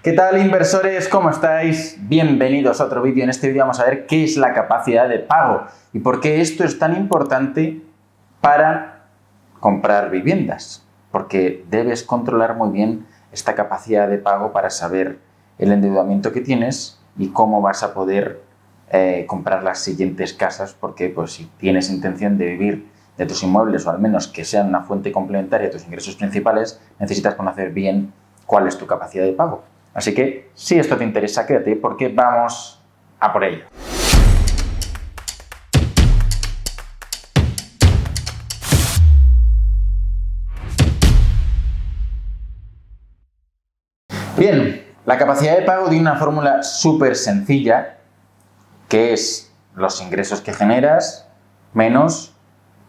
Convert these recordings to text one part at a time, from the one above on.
¿Qué tal, inversores? ¿Cómo estáis? Bienvenidos a otro vídeo. En este vídeo vamos a ver qué es la capacidad de pago y por qué esto es tan importante para comprar viviendas. Porque debes controlar muy bien esta capacidad de pago para saber el endeudamiento que tienes y cómo vas a poder comprar las siguientes casas, porque pues, si tienes intención de vivir de tus inmuebles o al menos que sean una fuente complementaria a tus ingresos principales, necesitas conocer bien cuál es tu capacidad de pago. Así que, si esto te interesa, quédate porque vamos a por ello. Bien, la capacidad de pago tiene una fórmula súper sencilla, que es los ingresos que generas menos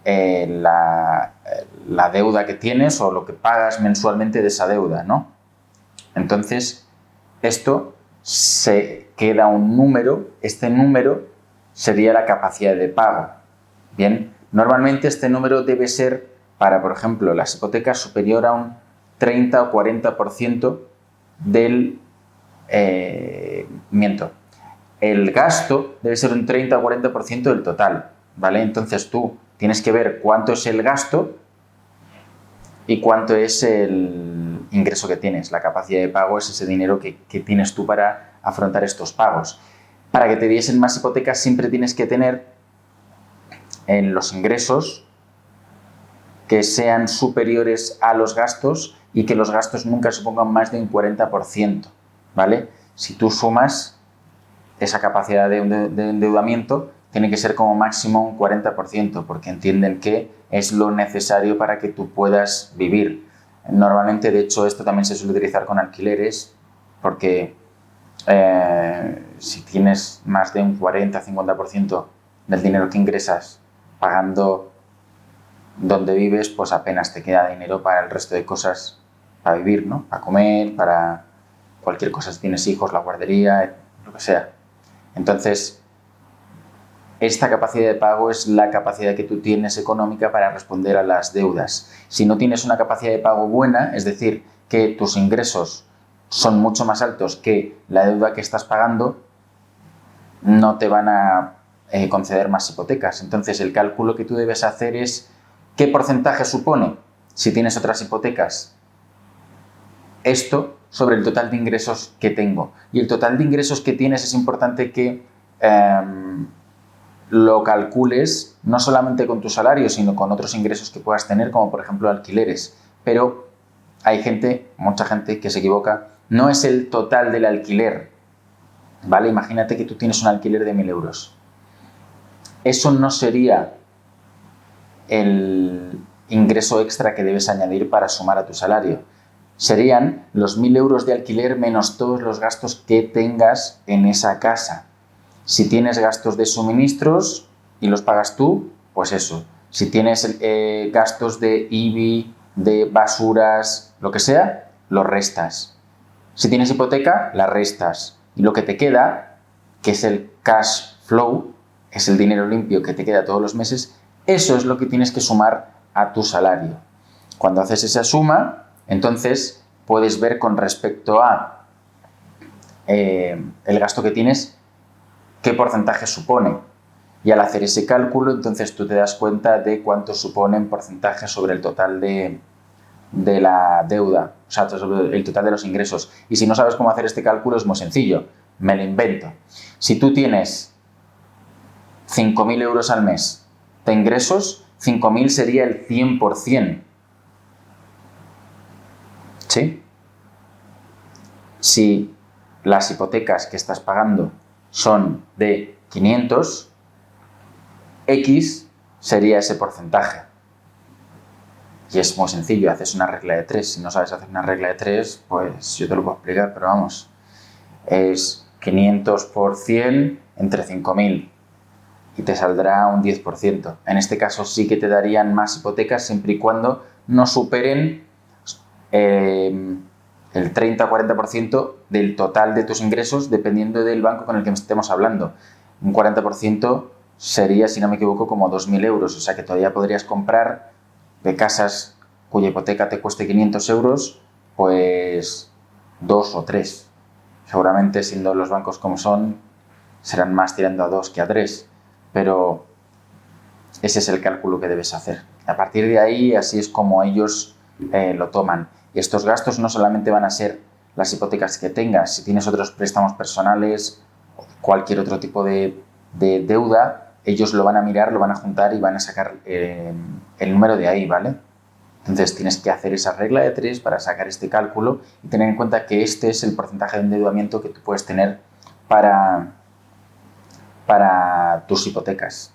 la deuda que tienes o lo que pagas mensualmente de esa deuda, ¿no? Entonces, esto se queda un número, este número sería la capacidad de pago. Bien, normalmente este número debe ser para, por ejemplo, las hipotecas superior a un 30 o 40% del el gasto debe ser un 30 o 40% del total, ¿vale? Entonces tú tienes que ver cuánto es el gasto y cuánto es el ingreso que tienes. La capacidad de pago es ese dinero que tienes tú para afrontar estos pagos. Para que te diesen más hipotecas siempre tienes que tener en los ingresos que sean superiores a los gastos y que los gastos nunca supongan más de un 40%, ¿vale? Si tú sumas esa capacidad de endeudamiento, tiene que ser como máximo un 40%, porque entienden que es lo necesario para que tú puedas vivir. Normalmente, de hecho, esto también se suele utilizar con alquileres, porque si tienes más de un 40-50% del dinero que ingresas pagando donde vives, pues apenas te queda dinero para el resto de cosas para vivir, ¿no? Para comer, para cualquier cosa, si tienes hijos, la guardería, lo que sea. Entonces, esta capacidad de pago es la capacidad que tú tienes económica para responder a las deudas. Si no tienes una capacidad de pago buena, es decir, que tus ingresos son mucho más altos que la deuda que estás pagando, no te van a conceder más hipotecas. Entonces, el cálculo que tú debes hacer es qué porcentaje supone, si tienes otras hipotecas, esto sobre el total de ingresos que tengo. Y el total de ingresos que tienes es importante que lo calcules no solamente con tu salario, sino con otros ingresos que puedas tener, como por ejemplo alquileres. Pero hay mucha gente que se equivoca. No es el total del alquiler, ¿vale? Imagínate que tú tienes un alquiler de 1.000 euros. Eso no sería el ingreso extra que debes añadir para sumar a tu salario. Serían los 1.000 euros de alquiler menos todos los gastos que tengas en esa casa. Si tienes gastos de suministros y los pagas tú, pues eso. Si tienes gastos de IBI, de basuras, lo que sea, los restas. Si tienes hipoteca, la restas. Y lo que te queda, que es el cash flow, es el dinero limpio que te queda todos los meses, eso es lo que tienes que sumar a tu salario. Cuando haces esa suma, entonces puedes ver con respecto a el gasto que tienes, qué porcentaje supone. Y al hacer ese cálculo, entonces tú te das cuenta de cuánto supone en porcentaje sobre el total de la deuda, o sea, sobre el total de los ingresos. Y si no sabes cómo hacer este cálculo, es muy sencillo. Me lo invento. Si tú tienes 5.000 euros al mes de ingresos, 5.000 sería el 100%. ¿Sí? Si las hipotecas que estás pagando son de 500, X sería ese porcentaje. Y es muy sencillo, haces una regla de 3. Si no sabes hacer una regla de 3, pues yo te lo puedo explicar, pero vamos. Es 500 por 100 entre 5.000 y te saldrá un 10%. En este caso sí que te darían más hipotecas siempre y cuando no superen el 30 o 40% del total de tus ingresos, dependiendo del banco con el que estemos hablando. Un 40% sería, si no me equivoco, como 2.000 euros. O sea que todavía podrías comprar de casas cuya hipoteca te cueste 500 euros, pues 2 o 3. Seguramente, siendo los bancos como son, serán más tirando a 2 que a 3, pero ese es el cálculo que debes hacer. A partir de ahí, así es como ellos lo toman. Y estos gastos no solamente van a ser las hipotecas que tengas, si tienes otros préstamos personales, cualquier otro tipo de deuda, ellos lo van a mirar, lo van a juntar y van a sacar el número de ahí, ¿vale? Entonces tienes que hacer esa regla de 3 para sacar este cálculo y tener en cuenta que este es el porcentaje de endeudamiento que tú puedes tener para tus hipotecas.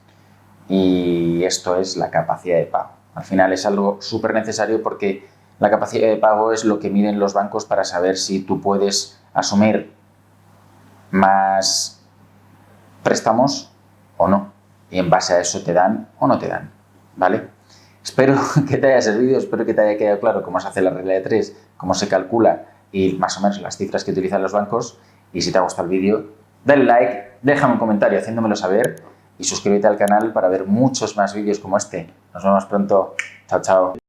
Y esto es la capacidad de pago. Al final es algo súper necesario porque la capacidad de pago es lo que miden los bancos para saber si tú puedes asumir más préstamos o no. Y en base a eso te dan o no te dan, ¿vale? Espero que te haya servido, espero que te haya quedado claro cómo se hace la regla de 3, cómo se calcula y más o menos las cifras que utilizan los bancos. Y si te ha gustado el vídeo, dale like, déjame un comentario haciéndomelo saber y suscríbete al canal para ver muchos más vídeos como este. Nos vemos pronto. Chao, chao.